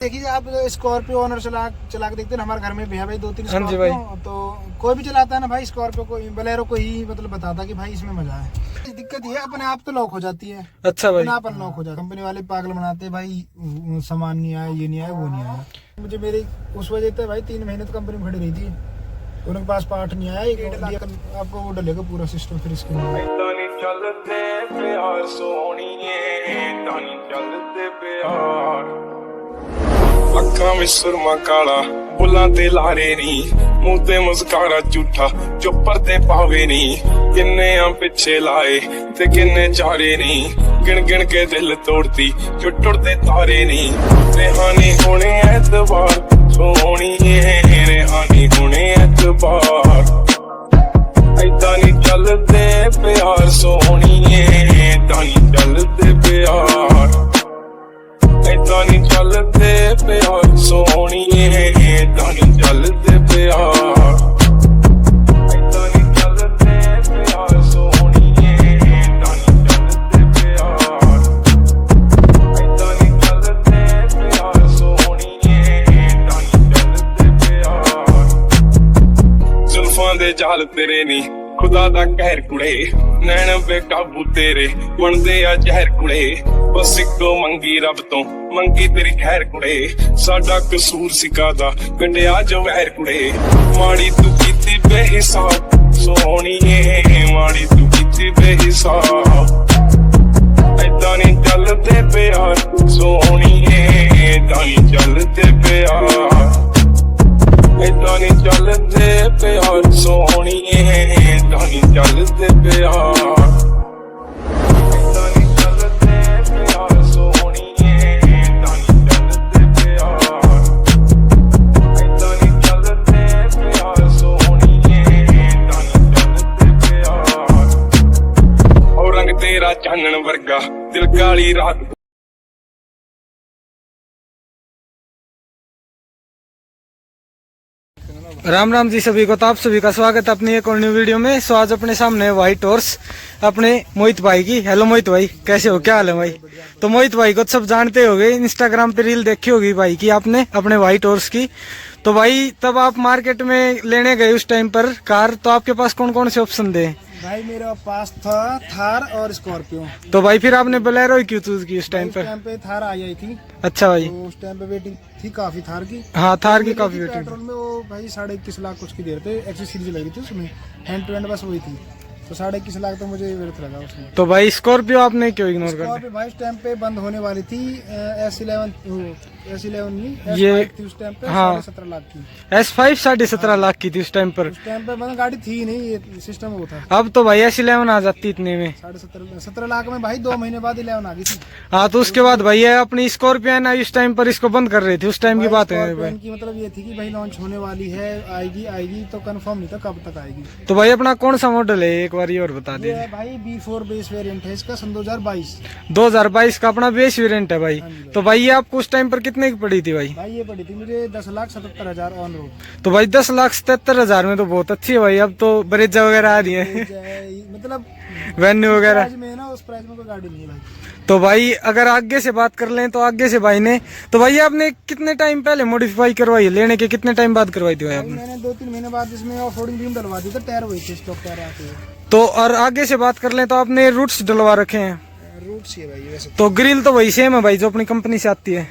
देखिए आप Scorpio owner चला के देखते हैं हमारे घर में भी है भाई 2-3 हाँ जी भाई। तो कोई भी चलाता है ना भाई स्कॉर्पियो को बोलेरो को ही मतलब बताता कि भाई इसमें मजा है। दिक्कत ये अपने आप तो लॉक हो जाती है। अच्छा भाई। अपन लॉक हो जाता है। कंपनी वाले पागल बनाते हैं भाई सामान नहीं आया, ये नहीं आया, वो नहीं आया। मुझे मेरी उस वजह से भाई 3 महीने तो कंपनी में खड़ी रही थी, उनके पास पार्ट नहीं आया। आपको वो डलेगा पूरा सिस्टम फिर इसके चलते प्यार सोनिए तानी चलते प्यार अखा में सुरमा काला बुला ते लारे नी मुंह ते मुस्कारा झूठा जो पर्दे पावे नी किन्ने आ पिछे लाए ते किन्ने चारे नी गिन गिन के दिल तोड़ती जो टुटते तारे नी रेहानी होने एतबार सोनिए रेहानी होने एतबार ऐदा नी चलते प्यार सोनिए तानी चलते प्यार ऐदा नी चलते प्यार सोनिए तानी चलते प्यार ऐदा नी चलते प्यार सोनिए तानी चलते प्यार ऐदा नी चलते प्यार सोनिए तानी चलते प्यार जुल्फां दे जाल तेरे नी खुदा दा कहर कुड़े नैन बेकाबू तेरे बनदे आ जहर कुड़े बस इको मंगी रब तो मंगी तेरी खैर कुड़े साडा कसूर सिकादा कंडिया जो वैर कुड़े माड़ी तू कीती बेहिसाब सोहणीए माड़ी तू कीती बेहिसाब ऐदा नी चलदे प्यार सोहणीए ऐदा नी चलदे प्यार ऐदा नी चलदे प्यार सोहणीए ऐदा नी चलदे प्यार ऐदा नी चलदे प्यार सोहणीए ऐदा नी चलदे प्यार ऐदा नी चलदे प्यार सोहणीए ऐदा नी चलदे प्यार और रंग तेरा चानन वर्गा दिल काली रात। राम राम जी सभी को। तो आप सभी का स्वागत है अपनी एक और न्यू वीडियो में। सो आज अपने सामने है व्हाइट हॉर्स अपने मोहित भाई की। हेलो मोहित भाई, कैसे हो, क्या हाल है भाई? तो मोहित भाई को सब जानते होंगे, इंस्टाग्राम पे रील देखी होगी भाई की आपने अपने व्हाइट हॉर्स की। तो भाई तब आप मार्केट में लेने गए उस टाइम पर कार, तो आपके पास कौन कौन से ऑप्शन थे? भाई मेरे पास था थार और स्कॉर्पियो। तो भाई फिर आपने बोलेरो ही क्यों चूज की उस टाइम पर? पे थार आई थी। अच्छा भाई। तो उस टाइम पे वेटिंग थी काफी थार की। हाँ थार की काफी वेटिंग। पेट्रोल में वो भाई 21.5 लाख कुछ की दे रहे थे, एक्सेस सीरीज लगी थी उसमें, हैंड टू हैंड बस वही थी। तो 21.5 लाख तो मुझे व्यर्थ लगा उसमें। तो भाई स्कॉर्पियो आपने क्यों इग्नोर कर दिया? भाई उस टाइम पे बंद होने वाली थी S11 नहीं, ये थी उस टाइम पे। हाँ 17 लाख की S5 17.5 लाख की थी उस टाइम पर। उस टाइम पे मतलब गाड़ी थी नहीं, ये सिस्टम वो था। अब तो भाई S11 आ जाती इतने में। 17 लाख में भाई 2 महीने बाद 11 आ गई थी। हाँ तो उसके बाद भाई अपनी स्कॉर्पियो ना इस टाइम पर इसको बंद कर रहे थे, उस टाइम की बात है भाई। की मतलब ये थी कि भाई लॉन्च होने वाली है, आएगी तो कंफर्म नहीं था कब तक आएगी। तो भाई अपना कौन सा मॉडल है एक बार ये और बता दीजिए। भाई B4 बेस वेरिएंट है इसका, सन 2022 का अपना बेस वेरिएंट है भाई। तो भाई ये आपको उस टाइम पर कितने की पड़ी थी भाई? भाई ये पड़ी थी मुझे 10,77,000 ऑन रोड। तो भाई 10,77,000 में तो बहुत अच्छी है भाई। अब तो ब्रेजा वगैरह आ रही है मतलब वेन्यू वगैरह में ना, उस प्राइस में कोई गाड़ी नहीं है भाई। तो भाई अगर आगे से बात कर लें तो आगे से भाई ने, तो भाई आपने कितने टाइम पहले मॉडिफाई करवाई, लेने के कितने टाइम बाद करवाई थी भाई आपने? मैंने 2-3 महीने बाद इसमें ऑफ रोडिंग बीम डलवा दी थी, टायर वही थे, स्टॉक टायर आते हैं। तो और आगे से बात कर लें तो आपने रूट्स डलवा रखे हैं? रूट्स ही है भाई वैसे। तो ग्रिल तो वही सेम है भाई जो अपनी कंपनी से आती है,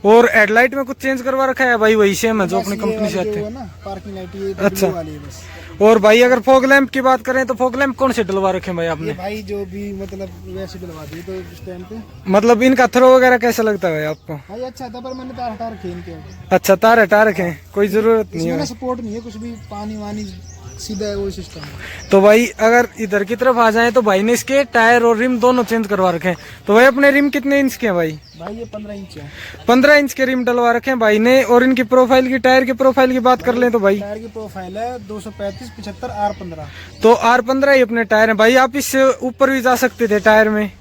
और हेडलाइट में कुछ चेंज करवा रखा है भाई? वही सेम है जो अपनी कंपनी से आती है। पार्किंग लाइट ये अच्छा वाली है बस। और भाई अगर फॉग लैंप की बात करें तो फॉग लैंप कौन से डलवा रखे हैं भाई आपने? भाई जो भी मतलब वैसे डलवा दिए तो इस टाइम पे। मतलब इनका थ्रो वगैरह कैसा लगता है भाई आपको? भाई अच्छा था, पर मैंने तार हटा रखे इनके। अच्छा तार हटा रखे हैं, कोई जरूरत नहीं है, सपोर्ट नहीं है कुछ भी, पानी वानी सीधा है वही सिस्टम है। तो भाई अगर इधर की तरफ आ जाए तो भाई ने इसके टायर और रिम दोनों चेंज करवा रखे हैं। तो भाई अपने रिम कितने इंच के हैं भाई? भाई ये 15 इंच है। 15 इंच के रिम डलवा रखे हैं भाई ने। और इनकी प्रोफाइल की, टायर की प्रोफाइल की बात कर लें तो भाई टायर की प्रोफाइल है 235 75 R15। तो R15 ही अपने टायर है भाई। आप इससे ऊपर भी जा सकते थे टायर में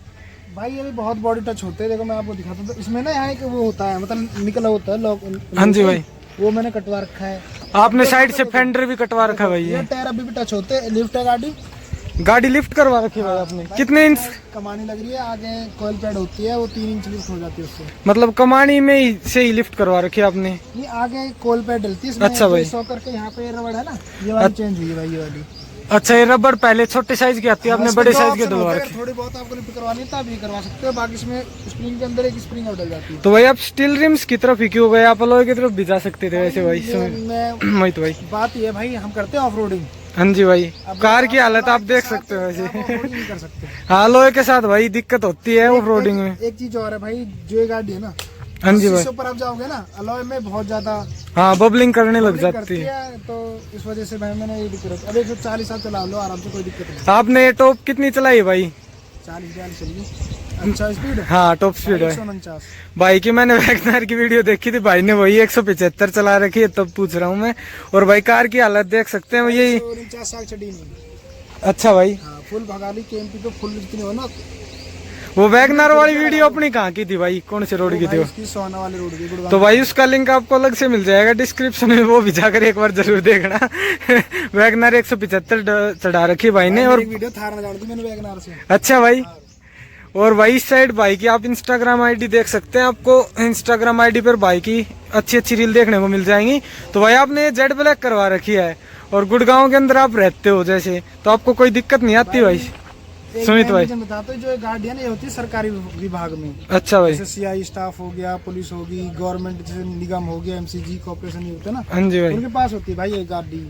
भाई। ये भी बहुत बॉडी टच होते हैं, देखो मैं आपको दिखाता हूँ। इसमें ना यहाँ एक वो होता है, मतलब निकला होता है लॉक। हाँ जी भाई, वो मैंने कटवा रखा है। आपने साइड से फेंडर भी कटवा रखा है भाई। ये टायर अभी भी टच होते हैं, लिफ्ट है गाड़ी, गाड़ी लिफ्ट करवा रखी है भाई आपने, कितने इंच? कमानी लग रही है, आगे कॉइल पैड होती है वो 3 इंच लिफ्ट हो जाती है उससे। मतलब कमानी में ही से ही लिफ्ट करवा रखी है आपने? ये आगे कॉइल पैड डलती है इसमें। अच्छा भाई। सौ करके यहाँ पे रबड़ है ना, ये वाली चेंज हुई है भाई, ये वाली। अच्छा, ये रबड़ पहले छोटे साइज की आती है, आपने बड़े साइज के डलवा रखी? थोड़ी बहुत आपको लिफ्ट करवानी है तो आप ये करवा सकते हो, बाकी इसमें स्प्रिंग के अंदर एक स्प्रिंग और डल जाती है। तो भाई आप स्टील रिम्स की तरफ ही क्यों गए, आप अलॉय की तरफ भी जा सकते थे वैसे भाई। मैं मोहित भाई, बात ये है भाई, हम करते हैं ऑफ रोडिंग। हाँ जी भाई, कार की हालत आप देख सकते हो वैसे। नहीं कर सकते। हाँ, अलॉय के साथ भाई दिक्कत होती है ऑफ रोडिंग में। एक चीज और है भाई, जो ये गाड़ी है ना, हाँ जी भाई, इससे ऊपर आप जाओगे ना अलॉय में बहुत ज्यादा हाँ बबलिंग करने लग बबलिंग जाती करती है। है, तो इस वजह से भाई मैंने ये दिक्कत। अब 140 साल चला लो आराम से, कोई दिक्कत नहीं। आपने टॉप कितनी चलाई है भाई? 40 चलिए, अच्छा स्पीड है। हाँ टॉप स्पीड है 149। भाई की। मैंने वैगनर की वीडियो देखी थी, भाई ने वही 175 चला रखी है, तब पूछ रहा हूँ मैं। और भाई कार की हालत देख सकते हैं यही। 149 साल चढ़ी नहीं। अच्छा भाई, हाँ, फुल भगाली केएमपी पे फुल जितनी हो ना। वो वैगनर वाली वीडियो अपनी कहाँ की थी भाई, कौन से रोड की थी वो? इसकी सोना वाली रोड की गुड़गांव। तो भाई उसका लिंक आपको अलग से मिल जाएगा डिस्क्रिप्शन में, वो भी जाकर एक बार जरूर देखना। वैगनर 175 चढ़ा रखी भाई ने। और वीडियो थारना जान दी मैंने वैगनर से। अच्छा भाई, और भाई इस साइड भाई की आप इंस्टाग्राम आईडी देख सकते हैं, आपको इंस्टाग्राम आईडी पर भाई की अच्छी अच्छी रील देखने को मिल जाएंगी। तो भाई आपने जेड ब्लैक करवा रखी है और गुड़गांव के अंदर आप रहते हो जैसे, तो आपको कोई दिक्कत नहीं आती भाई? सुमित भाई बताते जो गाड़ी है ना, ये होती है सरकारी विभाग में। अच्छा भाई, जैसे सीआई स्टाफ हो गया, पुलिस होगी, गवर्नमेंट जैसे निगम हो गया, एमसीजी कॉर्पोरेशन ये होता है ना, हाँ जी भाई, उनके पास होती है भाई ये गाड़ी।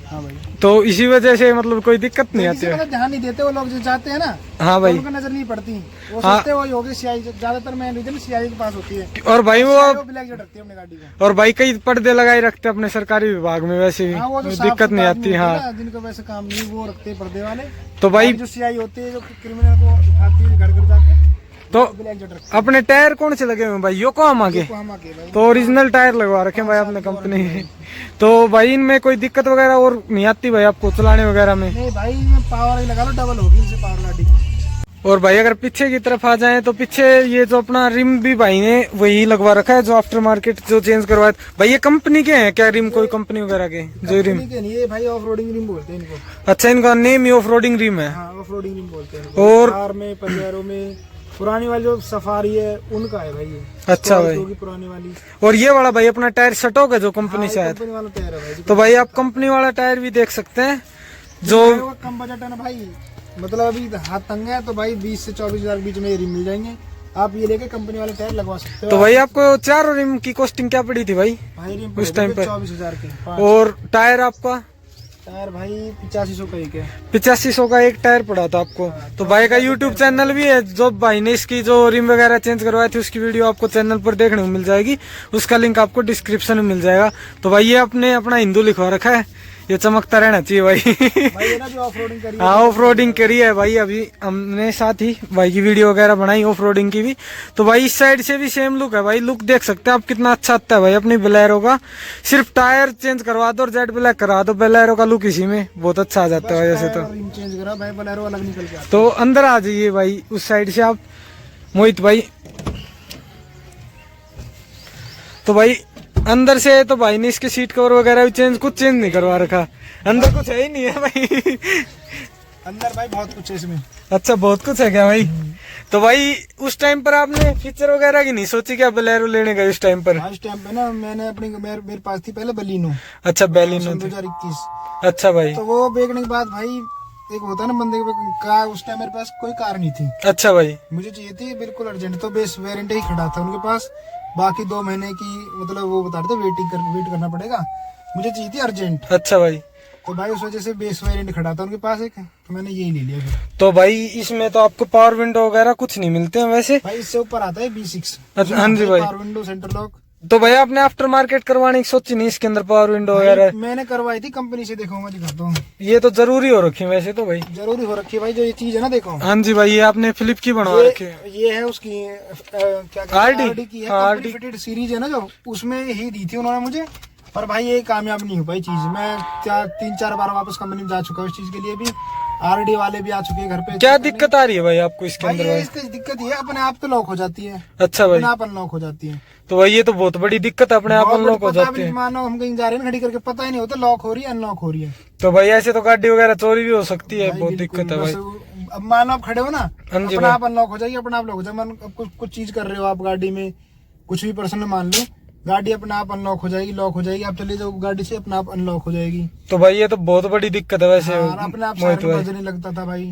हाँ भाई, तो इसी वजह से मतलब कोई दिक्कत नहीं आती है? मतलब ध्यान नहीं देते वो लोग जो चाहते हैं ना। हाँ भाई, तो उनको नजर नहीं पड़ती, वो हाँ। सोचते वही होगी सीआई। ज्यादातर मैं रीजन सीआई के पास होती है। और भाई वो ब्लैक जो रखती है अपनी गाड़ी को। और भाई कई पर्दे लगाए रखते हैं अपने सरकारी विभाग में वैसे भी, हाँ, वो जो दिक्कत नहीं आती। हाँ, जिनको वैसे काम नहीं वो रखते हैं पर्दे वाले। तो भाई जो सीआई होती है जो क्रिमिनल को उठाती है घर घर जाके, तो ब्लैक जो रखते अपने टायर कौन से लगे हुए हैं भाई? योकोहामा के? हम आके भाई। तो ओरिजिनल टायर लगवा रखे हैं भाई आपने कंपनी के। तो भाई इनमें कोई दिक्कत वगैरह और नहीं आती भाई आपको चलाने वगैरह में? नहीं भाई, में पावर लगा लो, डबल होगी इनसे पावर गाड़ी की। और भाई अगर पीछे की तरफ आ जाएं तो पीछे ये जो अपना रिम भी भाई ने वही लगवा रखा है जो आफ्टर मार्केट जो चेंज करवाया। भाई ये कंपनी के हैं क्या रिम, कोई कंपनी वगैरह के जो रिम? के नहीं, ये भाई ऑफ रोडिंग रिम बोलते हैं इनको। अच्छा, इनका नेम ही ऑफ रोडिंग रिम है? हाँ, ऑफ रोडिंग रिम बोलते हैं। और कार में, पंजेरो में, पुरानी वाली जो सफारी है उनका है भाई ये। अच्छा भाई, होगी पुरानी वाली। और ये वाला भाई अपना टायर सटोक है जो कंपनी से आया? कंपनी वाला टायर है भाई। तो भाई आप कंपनी वाला टायर भी देख सकते हैं जो वो कम बजट है ना भाई, मतलब अभी हाथ तंग है तो भाई 20 से 24 हजार के बीच में ये रिम मिल जाएंगे। आप ये लेके कंपनी वाले टायर लगवा सकते हो। तो भाई आपको चारों रिम की कॉस्टिंग क्या पड़ी थी भाई रिम उस टाइम पर? 24,000 के। और टायर आपका? टायर भाई 8500 का एक है। 8500 का एक टायर पड़ा था आपको। तो भाई का यूट्यूब चैनल भी है, जो भाई ने इसकी जो रिम वगैरह चेंज करवाई थी उसकी वीडियो आपको चैनल पर देखने को मिल जाएगी, उसका लिंक आपको डिस्क्रिप्शन में मिल जाएगा। तो भाई ये आपने अपना हिंदू लिखवा रखा है, ये चमकता रहना चाहिए भाई। भाई ये ना जो ऑफ रोडिंग करी है, हाँ ऑफ रोडिंग करी है भाई, अभी हमने साथ ही भाई की वीडियो वगैरह बनाई ऑफ रोडिंग की भी। तो भाई इस साइड से भी सेम लुक है भाई, लुक देख सकते हैं आप कितना अच्छा आता है भाई अपनी बोलेरो का। सिर्फ टायर चेंज करवा दो और जेड ब्लैक करा दो, बोलेरो का लुक इसी में बहुत अच्छा आ जाता है वैसे तो। रिम चेंज करा भाई, बोलेरो अलग निकल के आता है। तो अंदर आ जाइए भाई उस साइड से आप मोहित भाई। तो भाई अंदर से तो भाई ने इसके सीट कवर वगैरह भी चेंज, कुछ चेंज नहीं करवा रखा, अंदर कुछ है ही नहीं है भाई। अंदर भाई बहुत कुछ है इसमें। अच्छा बहुत कुछ है क्या भाई? तो भाई उस टाइम पर आपने फीचर वगैरह की नहीं सोची क्या बोलेरो लेने का उस टाइम पर? उस टाइम पे ना मैंने अपनी मेरे पास थी पहले बलिनो। अच्छा बैलिनो 2021। अच्छा भाई, तो वो बेचने के बाद भाई एक होता है ना बंदे के कार, उस टाइम मेरे पास कोई कार नहीं थी। अच्छा भाई, मुझे चाहिए थी बिल्कुल अर्जेंट, तो बेस वेरिएंट ही खड़ा था उनके पास। बाकी 2 महीने की मतलब वो बता रहे थे वेट करना पड़ेगा, मुझे चाहिए थी अर्जेंट। अच्छा भाई, तो भाई उस वजह से बेस वेरिएंट खड़ा था उनके पास एक, तो मैंने यही ले लिया फिर। तो भाई इसमें तो आपको पावर विंडो वगैरह कुछ नहीं मिलते हैं वैसे? भाई इससे ऊपर आता है B6। अच्छा, हाँ जी भाई। Power window, centre lock. तो भाई आपने आफ्टर मार्केट करवाने की सोची नहीं इसके अंदर पावर विंडो वगैरह? मैंने करवाई थी कंपनी से, देखो मैं दिखाता हूँ। ये तो जरूरी हो रखी है वैसे तो भाई, जरूरी हो रखी है भाई, जो ये चीज है ना देखो। हाँ जी भाई, ये आपने फिलिप की बनवा रखी है। ये है उसकी क्या कहते हैं, आरडी की है, कंपनी फिटेड सीरीज है ना जो, उसमें ही दी थी उन्होंने मुझे। पर भाई ये कामयाब नहीं हो पाई चीज। मैं 3-4 बार वापस कंपनी में जा चुका हूँ इस चीज के लिए भी। आरडी वाले भी आ चुके हैं घर पे। क्या दिक्कत आ रही है भाई आपको इसके भाई अंदर ये भाई? इसकी दिक्कत ये अपने आप तो लॉक हो जाती है। अच्छा भाई, अपने आप अनलॉक हो जाती है। तो भाई ये तो बहुत बड़ी दिक्कत अपने आप बहुत अनलॉक हो पता भी जाती नहीं, है। मानो हम कहीं जा रहे हैं ना, खड़ी करके पता ही नहीं होता लॉक हो रही है अनलॉक हो रही है। तो भाई ऐसे तो गाड़ी वगैरह चोरी भी हो सकती है, भाई बहुत बिल्कुल, दिक्कत है भाई। बस अब मानो आप खड़े हो ना, हाँ जी अपना भाई। आप अनलॉक हो जाएगी, अपना आप लॉक हो जाएगा। मानो अब कुछ चीज कर रहे हो आप गाड़ी में, कुछ भी पर्सन मान लो, गाड़ी अपना आप अनलॉक हो जाएगी, लॉक हो जाएगी, आप चले जाओ गाड़ी से अपना आप अनलॉक हो जाएगी। तो भाई ये तो बहुत बड़ी दिक्कत है वैसे हाँ, अपने आप मोहित साइड में भाई। बजने लगता था भाई।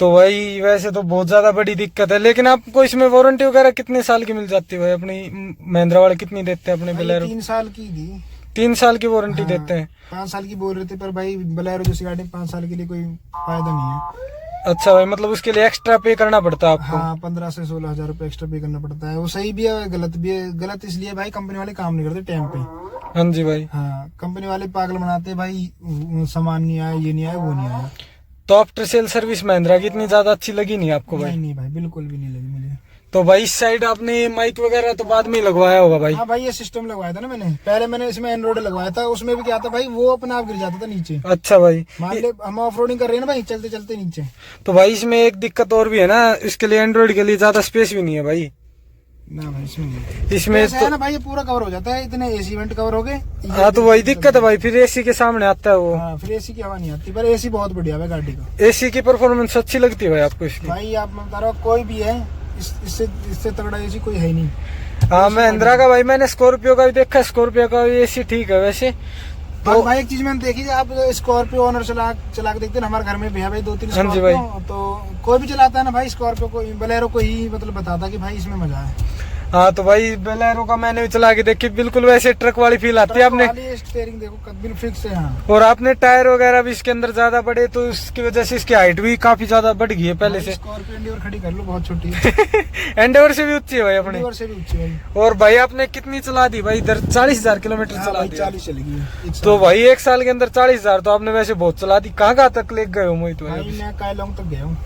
तो भाई वैसे तो बहुत ज्यादा बड़ी दिक्कत है, लेकिन आपको इसमें वारंटी वगैरह कितने साल की मिल जाती है भाई? अपनी महिंद्रा वाले कितनी देते हैं अपने भाई बोलेरो? 3 साल की थी। 3 साल की वारंटी हाँ, देते हैं। 5 साल की बोल रहे थे, पर भाई बोलेरो जैसी गाड़ी 5 साल के लिए कोई फायदा नहीं है। अच्छा भाई, मतलब उसके लिए एक्स्ट्रा पे करना पड़ता है आपको? हाँ, 15 से 16 हजार रुपए एक्स्ट्रा पे करना पड़ता है। वो सही भी है, गलत भी है। गलत इसलिए भाई कंपनी वाले काम नहीं करते टाइम पे। हाँ जी भाई। हाँ, कंपनी वाले पागल बनाते हैं भाई, सामान नहीं आया, ये नहीं आया, वो नहीं आया। तो आफ्टर सेल सर्विस महिंद्रा की इतनी ज्यादा अच्छी लगी नहीं आपको भाई? नहीं नहीं भाई, बिल्कुल भी नहीं लगी मुझे। तो भाई इस साइड आपने माइक वगैरह तो बाद में ही लगवाया होगा भाई? हाँ भाई, ये सिस्टम लगवाया था ना मैंने। पहले मैंने इसमें एंड्रॉइड लगवाया था, उसमें भी क्या था भाई, वो अपने आप गिर जाता था नीचे। अच्छा भाई। मान ले हम ऑफ रोडिंग कर रहे हैं ना भाई, चलते चलते नीचे। तो भाई इसमें एक दिक्कत और भी है ना, इसके लिए एंड्रॉइड के लिए ज्यादा स्पेस भी नहीं है भाई ना भाई, इसमें नहीं। इसमें ऐसा है तो। ना भाई, ये पूरा कवर हो जाता है, इतने एसी वेंट कवर हो गए। हाँ तो वही दिक्कत है भाई, फिर एसी के सामने आता है वो। हाँ, फिर एसी की हवा नहीं आती, पर एसी बहुत बढ़िया है गाड़ी का। एसी की परफॉर्मेंस अच्छी लगती है भाई आपको इसकी? भाई आप मैं बता रहा हूँ, कोई भी है इससे तगड़ा एसी कोई है ही नहीं। हाँ महिंद्रा का भाई, मैंने स्कॉर्पियो का भी देखा, स्कॉर्पियो का भी एसी ठीक है वैसे तो तो। भाई एक चीज मैंने देखी थी, आप स्कॉर्पियो ओनर चला के देखते हैं, हमारे घर में भी है भाई 2-3 हाँ जी भाई। स्कॉर्पियो। तो कोई भी चलाता है ना भाई स्कॉर्पियो को, बोलेरो को ही मतलब बताता कि भाई इसमें मजा है। हाँ तो भाई बोलेरो का मैंने भी चला के देखी, बिल्कुल वैसे ट्रक वाली फील आती है आपने। स्टीयरिंग देखो बिल्कुल फिक्स है। हाँ, और आपने टायर वगैरह भी इसके अंदर ज्यादा बड़े, तो इसकी वजह से इसकी हाइट भी काफी ज्यादा बढ़ गई है पहले से। स्कॉर्पियो एंडियोर खड़ी कर लो, बहुत छोटी है। एंडेवर से भी ऊंची है भाई अपने। एंडियोर से भी ऊंची है। और भाई आपने कितनी चला दी भाई इधर? 40,000 किलोमीटर हाँ चला भाई, दी। 40 चलेगी एक साल। तो भाई 1 साल के अंदर 40,000 तो आपने वैसे बहुत चला दी। कहाँ तक ले गए हो मोहित भाई? भाई मैं कायलोंग तक गया हूँ।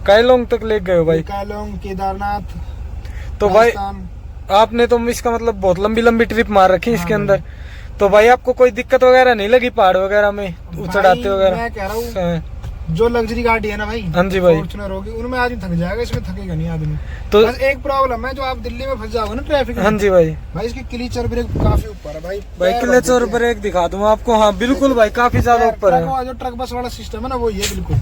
कायलोंग तक ले गए हो भाई? कायलोंग, केदारनाथ, तो भाई राजस्थान। आपने तो इसका मतलब बहुत लंबी लंबी ट्रिप मार रखी है इसके हाँ अंदर। तो भाई आपको कोई दिक्कत वगैरह नहीं लगी पहाड़ वगैरह में चढ़ाते भाई, वगैरह? मैं कह रहा हूँ जो लग्जरी गाड़ी है ना भाई, हाँ जी भाई। फॉर्च्यूनर होगी, उनमें आदमी थक जाएगा, इसमें थकेगा नहीं आदमी। तो बस एक प्रॉब्लम है, जो आप दिल्ली में फंस जाओगे ना ट्रैफिक में, हाँ जी भाई। भाई इसकी क्लीचर ब्रेक काफी ऊपर है भाई। भाई क्लच और ब्रेक दिखा दूं आपको? हाँ बिल्कुल भाई, काफी ज्यादा ऊपर है। जो ट्रक बस वाला सिस्टम है ना, वो ये बिल्कुल।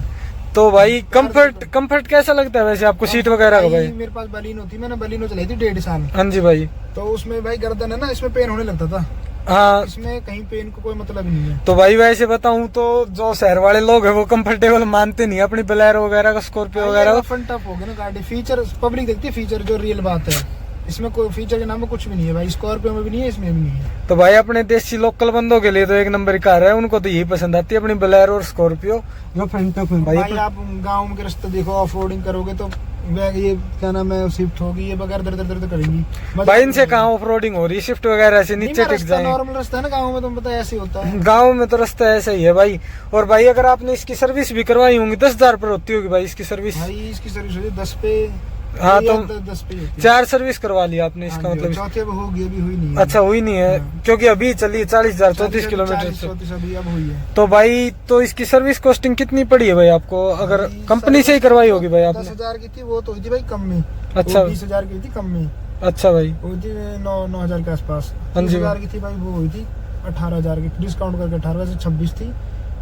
तो भाई कंफर्ट कैसा लगता है वैसे आपको सीट वगैरह का भाई? मेरे पास बलिनो थी, मैंने बलिनो चलाई थी 1.5 साल। हाँ जी भाई। तो उसमें भाई गर्दन है ना, इसमें पेन होने लगता था। हाँ इसमें कहीं पेन को कोई मतलब ही नहीं है। तो भाई वैसे बताऊं तो जो शहर वाले लोग हैं वो कंफर्टेबल मानते नहीं अपनी बोलेरो वगैरह का, स्कॉर्पियो वगैरह का। फन टफ हो गया ना गाड़ी, फीचर पब्लिक देखती है, फीचर जो रियल बात है। इसमें कोई फीचर के नाम में कुछ भी नहीं है भाई, स्कॉर्पियो में भी नहीं है, इसमें भी नहीं है। तो भाई अपने देसी लोकल बंदों के लिए तो एक नंबर की कार है, उनको तो यही पसंद आती है अपनी बोलेरो और स्कॉर्पियो जो फ्रंट टफ है भाई भाई। आप गाँव के रास्ते देखो, ऑफ रोडिंग करोगे तो ये क्या नाम है, शिफ्ट होगी, ये बगैर दर दर करेंगी भाई इनसे कहाँ ऑफ रोडिंग हो रही है? शिफ्ट वगैरह से नीचे टिक जाए। नॉर्मल रास्ता है ना गाँव में, तुम पता है ऐसे होता है। गाँव में तो रास्ता ऐसा ही है भाई। और भाई अगर आपने इसकी सर्विस भी करवाई होंगी 10,000 पर होती होगी भाई इसकी सर्विस? भाई इसकी सर्विस होती है 10 पे। हाँ, तो 10 पे होती है। 4 सर्विस करवा लिया आपने इसका हाँ, मतलब? चौथे पे होगी, अभी हुई नहीं है। अच्छा हुई नहीं है हाँ। क्योंकि अभी चली 40,000 34 किलोमीटर से। 34 अभी अब हुई है। तो भाई तो इसकी सर्विस कॉस्टिंग कितनी पड़ी है भाई आपको, अगर भाई कंपनी से ही करवाई होगी भाई आपने? 10,000 की थी, वो तो हुई थी भाई कम में। अच्छा। 20,000 की थी कम में, अच्छा भाई। वो थी 9,000 के आसपास। हाँ जी। 30,000 की थी भाई, वो हुई थी 18,000 की, डिस्काउंट करके 18 से 26 थी,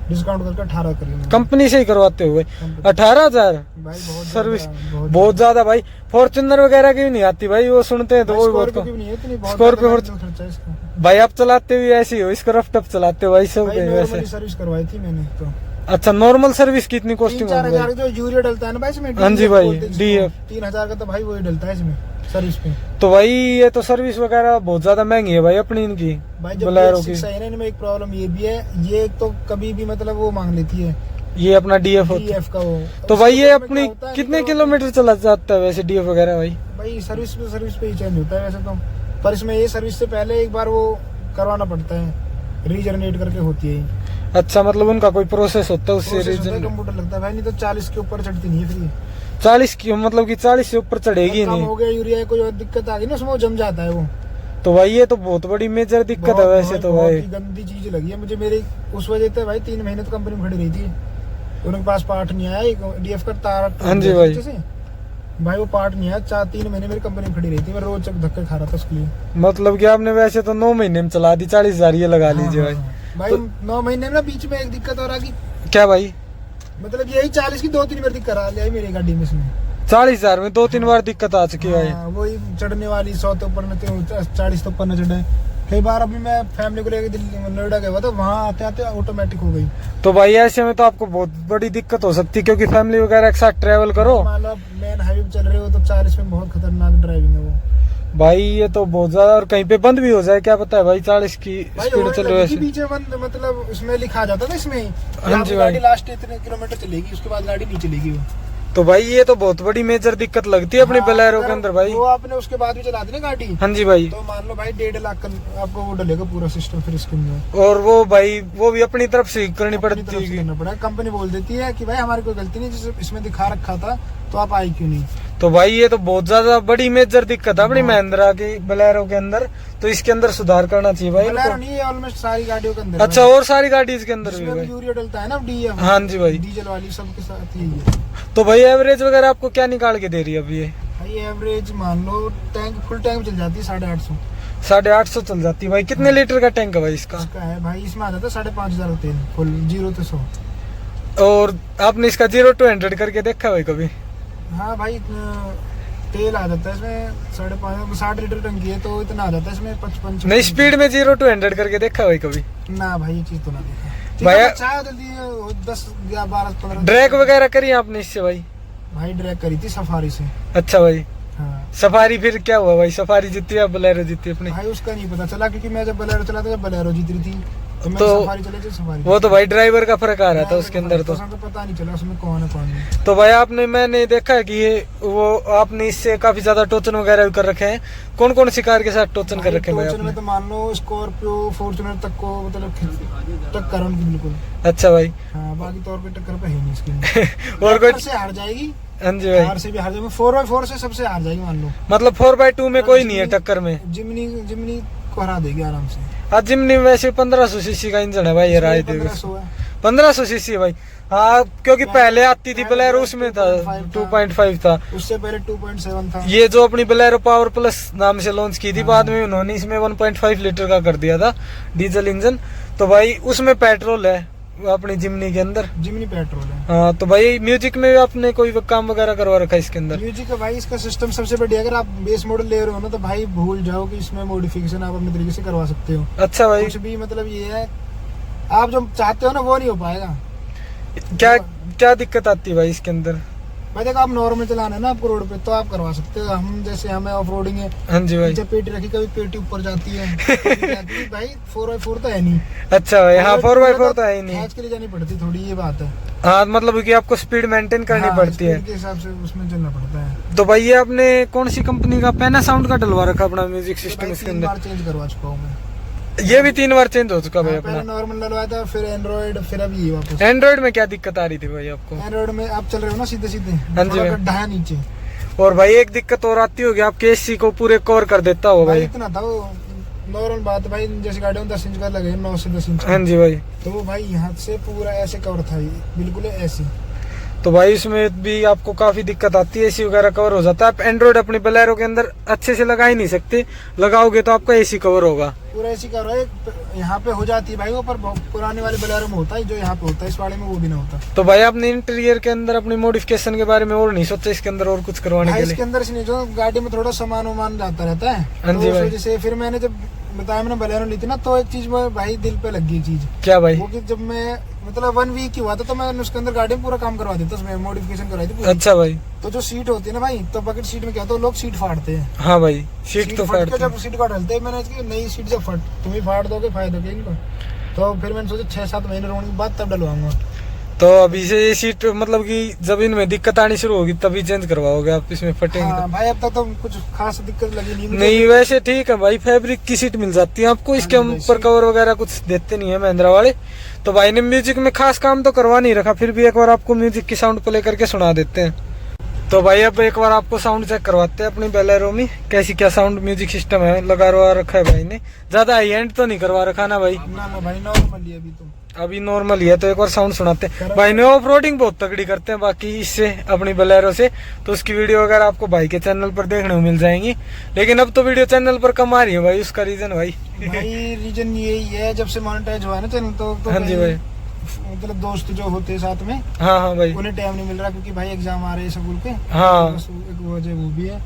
डिस्काउंट करके 18 करी मैंने। कंपनी से ही करवाते हुए कंपनी। 18,000 भाई बहुत सर्विस? ज्यादा, बहुत ज्यादा भाई। फॉर्च्यूनर वगैरह की भी नहीं आती भाई, वो सुनते हैं तो वो बहुत स्कॉर्पियो की भी नहीं है इतनी, बहुत स्कॉर्पियो ज्यादा और- खर्चा है इसका। भाई आप चलाते हुए ऐसे ही हो, इसको रफ टफ चलाते हो भाई सब भाई कहीं नॉर्मली वैसे? सर्विस करवाई थी मैंने तो। अच्छा नॉर्मल सर्विस कितनी कॉस्टिंग 3-4 होगी हजार भाई? जो यूरिया डलता है ना भाई इसमें, हाँ जी DF भाई, बोलते हैं जिसको। DF। 3,000 का तो भाई वही डलता है इसमें सर्विस पे। तो भाई ये तो सर्विस वगैरह बहुत ज्यादा महंगी है भाई अपनी इनकी भाई जब बोलेरो ये की। 6 है ना, इनमें एक प्रॉब्लम ये भी है, ये तो कभी भी मतलब वो मांग लेती है ये अपना डीएफ होता है। DF का वो। तो भाई ये उसमें अपनी क्या होता है कितने कि किलोमीटर चला जाता है वैसे डीएफ वगैरह भाई? भाई सर्विस पे ही चेंज होता है वैसे तो, पर इसमें ये सर्विस से पहले एक बार वो करवाना पड़ता है, रीजनरेट करके होती है। अच्छा मतलब उनका कोई प्रोसेस होता है उससे रीजन? कंप्यूटर लगता है भाई, नहीं तो 40 के ऊपर चढ़ती नहीं है फिर ये। 40 की मतलब कि 40 से ऊपर चढ़ेगी कम नहीं? हो गया यूरिया, कोई और दिक्कत आ गई ना उसमें, वो जम जाता है वो। तो भाई ये तो बहुत बड़ी मेजर दिक्कत है वैसे तो बहुत भाई। ही गंदी चीज लगी है मुझे, मेरी उस वजह से भाई 3 महीने तो कंपनी में खड़ी रही थी, उनके पास पार्ट नहीं आया, डीएफ का तार हाँ जी भाई। नीचे से, भाई वो पार्ट नहीं आया, 4-3 महीने मेरी कंपनी में खड़ी रही थी, मैं रोज धक्के खा रहा था उसके लिए। मतलब कि आपने वैसे तो 9 महीने में चला दी, 40,000 ये लगा लीजिए भाई। भाई 9 महीने में ना बीच में एक दिक्कत और आ गई। क्या भाई? मतलब यही 40 की 2-3 बार दिक्कत आ गई मेरी गाड़ी में इसमें। 40,000 में 2-3 बार दिक्कत आ चुकी है भाई। वही चढ़ने वाली 100 तो ऊपर न 40 तो ऊपर न चढ़े। कई बार अभी मैं फैमिली को लेकर दिल्ली नोएडा गया हुआ, तो वहाँ आते आते ऑटोमेटिक हो गई। तो भाई ऐसे में तो आपको बहुत बड़ी दिक्कत हो सकती है, क्योंकि फैमिली वगैरह के साथ ट्रेवल करो। मान लो मेन हाईवे पे चल रहे हो तो 40 में बहुत खतरनाक ड्राइविंग है वो भाई। ये तो बहुत ज्यादा, और कहीं पे बंद भी हो जाए क्या पता है भाई, 40 की स्पीड चल रही है बीच में बंद, मतलब उसमें लिखा जाता था इसमें हाँ जी भाई। गाड़ी लास्ट इतने किलोमीटर चलेगी, उसके बाद गाड़ी नहीं चलेगी वो। तो भाई ये तो बहुत बड़ी मेजर दिक्कत लगती है अपनी बोलेरो के अंदर भाई। वो आपने उसके बाद भी चला दी ना गाड़ी, हाँ जी भाई। तो मान लो भाई 1.5 लाख का आपको वो डलेगा पूरा सिस्टम फिर इसके अंदर। और वो भाई वो भी अपनी तरफ से करनी पड़ती तरफ से है। करना पड़ा, कंपनी बोल देती है कि भाई हमारी कोई गलती नहीं, जिस इसमें दिखा रखा था तो आप आई क्यों नहीं। तो भाई ये तो बहुत ज्यादा बड़ी मेजर दिक्कत है अपनी महिंद्रा की बोलेरो के अंदर, तो इसके अंदर सुधार करना चाहिए भाई बोलेरो इनको। नहीं है, ऑलमोस्ट सारी गाड़ियों के अंदर। अच्छा, और सारी गाड़ी इसके अंदर भी भाई। यूरिया डलता है ना डीएफ, हाँ जी भाई। डीजल वाली सबके साथ यही है। तो भाई एवरेज वगैरह आपको क्या निकाल के दे रही है अभी ये? भाई एवरेज मान लो टैंक फुल टैंक चल जाती है 850। 850 चल जाती है भाई। कितने लीटर का टैंक है भाई इसका? इसका है भाई, इसमें आ जाता है 5,500 तेल फुल 0 से 100। और आपने इसका 0 to 100 करके देखा भाई कभी? हाँ भाई तेल आ जाता है इसमें 5.5 60 लीटर टंकी है, तो इतना आ जाता है इसमें 55। नहीं, स्पीड में 0 to 100 करके देखा भाई कभी? ना भाई ये चीज तो ना देखा भाई। चाहे जल्दी 10 या 12-15 ड्रैग वगैरह करी आपने इससे भाई? भाई ड्रैग करी थी सफारी से। अच्छा भाई। हाँ सफारी फिर क्या हुआ भाई? सफारी जीती या बोलेरो जीती अपनी? भाई उसका नहीं पता चला, क्योंकि मैं जब बोलेरो चलाता जब बोलेरो जीत रही थी, तो मैं तो सफारी चले जो सफारी। वो तो भाई ड्राइवर का फर्क आ रहा था उसके अंदर। तो पता नहीं चला उसमें कौन है कौन नहीं। तो भाई आपने, मैंने देखा है कि ये वो आपने इससे काफी ज्यादा टोचन वगैरह भी कर रखे हैं। कौन कौन सी कार के साथ टोचन कर रखे हैं भाई टोचन में आपने? तो मान लो स्कॉर्पियो फॉर्च्यूनर तक को मतलब टक्कर उनकी बिल्कुल। अच्छा भाई। हाँ बाकी तौर पे टक्कर पे है नहीं इसकी। और टक्कर कोई? से हार जाएगी, हाँ जी भाई। कार से भी हार जाएगी, 4x4 से सबसे हार जाएगी मान लो। मतलब 4x2 में कोई नहीं है टक्कर में? जिमनी को हरा देगी आराम से। हाँ, जिमनी वैसे 1500 सीसी का इंजन है भाई, ये राय देगी। 1500 सीसी भाई। हाँ, क्योंकि पहले आती थी बोलेरो उसमें था 2.5 था, उससे पहले 2.7 था। ये जो अपनी बोलेरो पावर प्लस नाम से लॉन्च की थी, बाद में उन्होंने इसमें 1.5 लीटर का कर दिया था डीजल इंजन। तो भाई उसमें पेट्रोल है अपनी जिमनी के अंदर। जिमनी पेट्रोल है। हाँ, तो भाई म्यूजिक में आपने कोई काम वगैरह करवा रखा है इसके अंदर? म्यूजिक का भाई इसका सिस्टम सबसे बढ़िया, अगर आप बेस मॉडल ले रहे हो ना तो भाई भूल जाओ कि इसमें मॉडिफिकेशन आप अपने तरीके से करवा सकते हो। अच्छा भाई। कुछ भी मतलब ये है, आप जो चाहते हो ना वो नहीं हो पाएगा। क्या क्या दिक्कत आती है भाई इसके अंदर? भाई देखो आप नॉर्मल चलाना है ना आपको रोड पे, तो आप करवा सकते हो। हम जैसे हमें ऑफ रोडिंग है, हाँ जी भाई। जब पेटी रखी कभी पेटी ऊपर जाती है भाई 4x4 तो है नहीं। अच्छा भाई। हाँ, 4x4 तो है ही नहीं। आज के लिए जानी पड़ती थोड़ी, ये बात है। हाँ, मतलब कि आपको स्पीड मेंटेन करनी हाँ, पड़ती है। स्पीड के हिसाब से उसमें चलना पड़ता है। तो भाई ये आपने कौन सी कंपनी का पैनासाउंड का डलवा रखा अपना म्यूजिक सिस्टम भाई इसके 3 अंदर? बार चेंज करवा चुका हूँ मैं। ये भी 3 बार चेंज हो चुका भाई हाँ, पहले अपना। नॉर्मल डलवाया था, फिर एंड्रॉइड, फिर अभी ये वापस। एंड्रॉइड में क्या दिक्कत आ रही थी भाई आपको? एंड्रॉइड में आप चल रहे हो ना सीधे सीधे, हाँ जी थोड़ा भाई। गड्ढा है नीचे। और भाई एक दिक्कत और आती होगी, आपके एसी को पूरे कवर कर देता हो भाई भाई। इतना था वो नॉर्मल बात है भाई, जैसे गाड़ियों में 10 इंच का लगे 9 से 10 इंच। हाँ जी भाई। तो वो भाई यहाँ से पूरा ऐसे कवर था, ये बिल्कुल ऐसे। तो भाई इसमें भी आपको काफी दिक्कत आती है, एसी वगैरह कवर हो जाता है। आप एंड्रॉइड अपनी बोलेरो के अंदर अच्छे से लगा ही नहीं सकते, लगाओगे तो आपका एसी कवर होगा पूरा ऐसी कवर है। यहाँ पे हो जाती है भाई वो, पर पुराने वाले बोलेरो में होता है जो यहाँ पे होता है, इस वाले में वो भी ना होता। तो भाई आपने इंटीरियर के अंदर अपनी मॉडिफिकेशन के बारे में और नहीं सोचा इसके अंदर और कुछ करवाने के लिए? इसके अंदर से नहीं, जो गाड़ी में थोड़ा सामान वामान जाता रहता है, हाँ तो जी उस भाई। वजह से फिर मैंने जब बताया मैंने बोलेरो ली थी ना, तो एक चीज में भाई दिल पे लग गई चीज। क्या भाई? वो कि जब मैं मतलब 1 वीक ही हुआ था, तो मैंने उसके अंदर गाड़ी में पूरा काम करवा देता, उसमें मॉडिफिकेशन करवाई थी पूरी। अच्छा भाई। तो जो सीट होती है ना भाई, तो बकेट सीट में क्या होता है, लोग सीट फाड़ते हैं। हाँ भाई, सीट तो फट फाड़ते के जब सीट को डालते हैं, मैंने इसकी नई सीट जब फट तुम ही फाड़ दोगे, फायदा क्या इनको। तो फिर मैंने सोचा 6-7 महीने रोने के बाद तब डलवाऊंगा। तो अभी से ये सीट मतलब कि जब इनमें दिक्कत आनी शुरू होगी तभी चेंज करवाओगे आप, इसमें फटेंगे हाँ तो? भाई अब तक तो कुछ खास दिक्कत लगी नहीं मुझे। नहीं, वैसे ठीक है भाई, फैब्रिक की सीट मिल जाती है आपको, इसके हाँ जी, ऊपर कवर वगैरह कुछ देते नहीं है महिंद्रा वाले। तो भाई ने म्यूजिक में खास काम तो करवा नहीं रखा, फिर भी एक बार आपको म्यूजिक की साउंड प्ले करके सुना देते हैं। तो भाई अब एक बार आपको साउंड चेक करवाते हैं अपनी बोलेरो में, कैसी क्या साउंड म्यूजिक सिस्टम है लगा रखा है भाई ने। ज्यादा हाई एंड तो नहीं करवा रखा ना भाई? ना भाई नॉर्मल ही अभी तो। अभी नॉर्मल ही है, तो एक और साउंड सुनाते हैं। भाई ने ऑफ रोडिंग बहुत तगड़ी करते हैं बाकी इससे, अपनी बोलेरो से, तो उसकी वीडियो अगर आपको भाई के चैनल पर देखने को मिल जाएंगी। लेकिन अब तो वीडियो चैनल पर कम आ रही है भाई, उसका रीजन भाई रीजन यही है, जब से मोनेटाइज हुआ है ना चैनल तो हाँ जी भाई, मतलब दोस्त जो होते हैं साथ में, हाँ भाई, उन्हें टाइम नहीं मिल रहा क्योंकि भाई एग्जाम आ रहे हैं स्कूल के। हाँ, बस एक वजह वो भी है।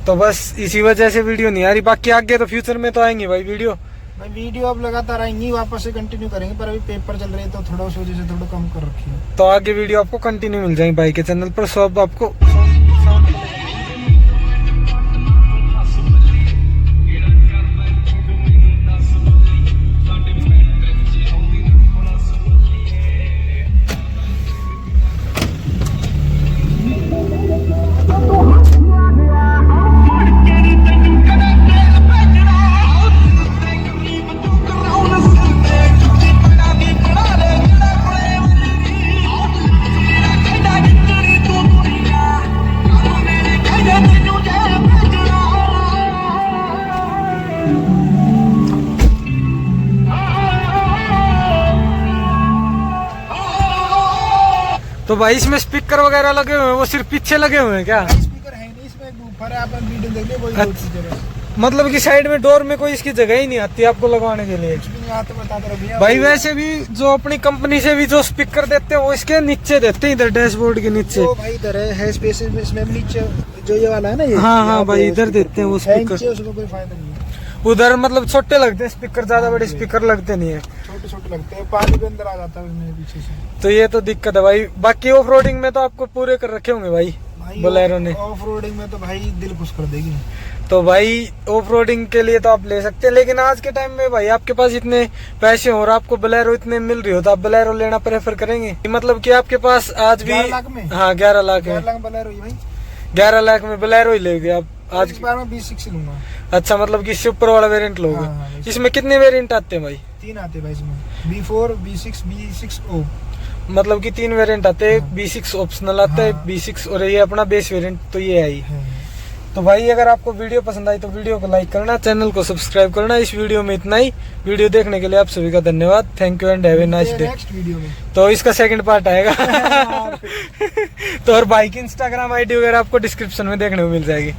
तो बस इसी वजह से वीडियो नहीं आ रही। बाकी आगे तो फ्यूचर में तो आएंगी भाई वीडियो। भाई वीडियो अब लगातार आएंगी, वापस से कंटिन्यू करेंगे, पर अभी पेपर चल रहे हैं तो थोड़ा उस वजह से थोड़ा कम कर रखी है। तो आगे वीडियो आपको कंटिन्यू मिल जाएंगी भाई के चैनल पर। सो अब आपको तो भाई इसमें स्पीकर वगैरह लगे हुए हैं, वो सिर्फ पीछे लगे हुए हैं क्या? स्पीकर है नहीं इसमें, एक बूफर है, आप वीडियो देख लीजिए, वही बहुत चीज़ है। मतलब कि साइड में डोर में कोई इसकी जगह ही नहीं आती आपको लगवाने के लिए। कुछ भी नहीं आता, बताते रहो भैया। भाई वैसे भी जो अपनी कंपनी से भी जो स्पीकर देते हैं वो इसके नीचे देते हैं, इधर डैशबोर्ड के नीचे। वो भाई इधर है स्पेस में, इसमें नीचे जो ये वाला है ना, ये हाँ भाई इधर देते हैं वो स्पीकर। उसमें कोई फायदा नहीं है। उधर मतलब छोटे लगते हैं स्पीकर, ज्यादा बड़े स्पीकर लगते नहीं है, छोटे छोटे लगते हैं, पानी भी अंदर आ जाता है उसमें पीछे से। तो ये तो दिक्कत है भाई। बाकी ऑफ रोडिंग में तो आपको पूरे कर रखे होंगे भाई बोलेरो ने। ऑफ रोडिंग में तो भाई दिल खुश कर देगी। तो भाई ऑफ रोडिंग के लिए तो आप ले सकते हैं, लेकिन आज के टाइम में भाई आपके पास इतने पैसे हो और आपको बोलेरो इतने मिल रही हो तो आप बोलेरो लेना प्रेफर करेंगे? मतलब कि आपके पास आज भी 11 लाख में? हाँ 11 लाख है। 11 लाख बोलेरो ही भाई, 11 लाख में बोलेरो ही लेंगे आप आज? इस बार मैं 20 लूंगा। अच्छा, मतलब कि इससे ऊपर वाला वेरिएंट लोगे? हाँ, इसमें कितने वेरिएंट आते हैं भाई? 3 आते हैं भाई इसमें, B4, B6, B6O। मतलब कि 3 वेरिएंट आते हैं, हाँ। B6 ऑप्शनल आता है, हाँ। B6 और ये अपना बेस वेरिएंट, तो ये आई। तो भाई अगर आपको वीडियो पसंद आई तो वीडियो को लाइक करना, चैनल को सब्सक्राइब करना। इस वीडियो में इतना ही। वीडियो देखने के लिए आप सभी का धन्यवाद। Thank you and have a nice day. Next video में तो इसका सेकंड पार्ट आएगा। तो और भाई की इंस्टाग्राम आईडी वगैरह आपको डिस्क्रिप्शन में देखने को मिल जाएगी।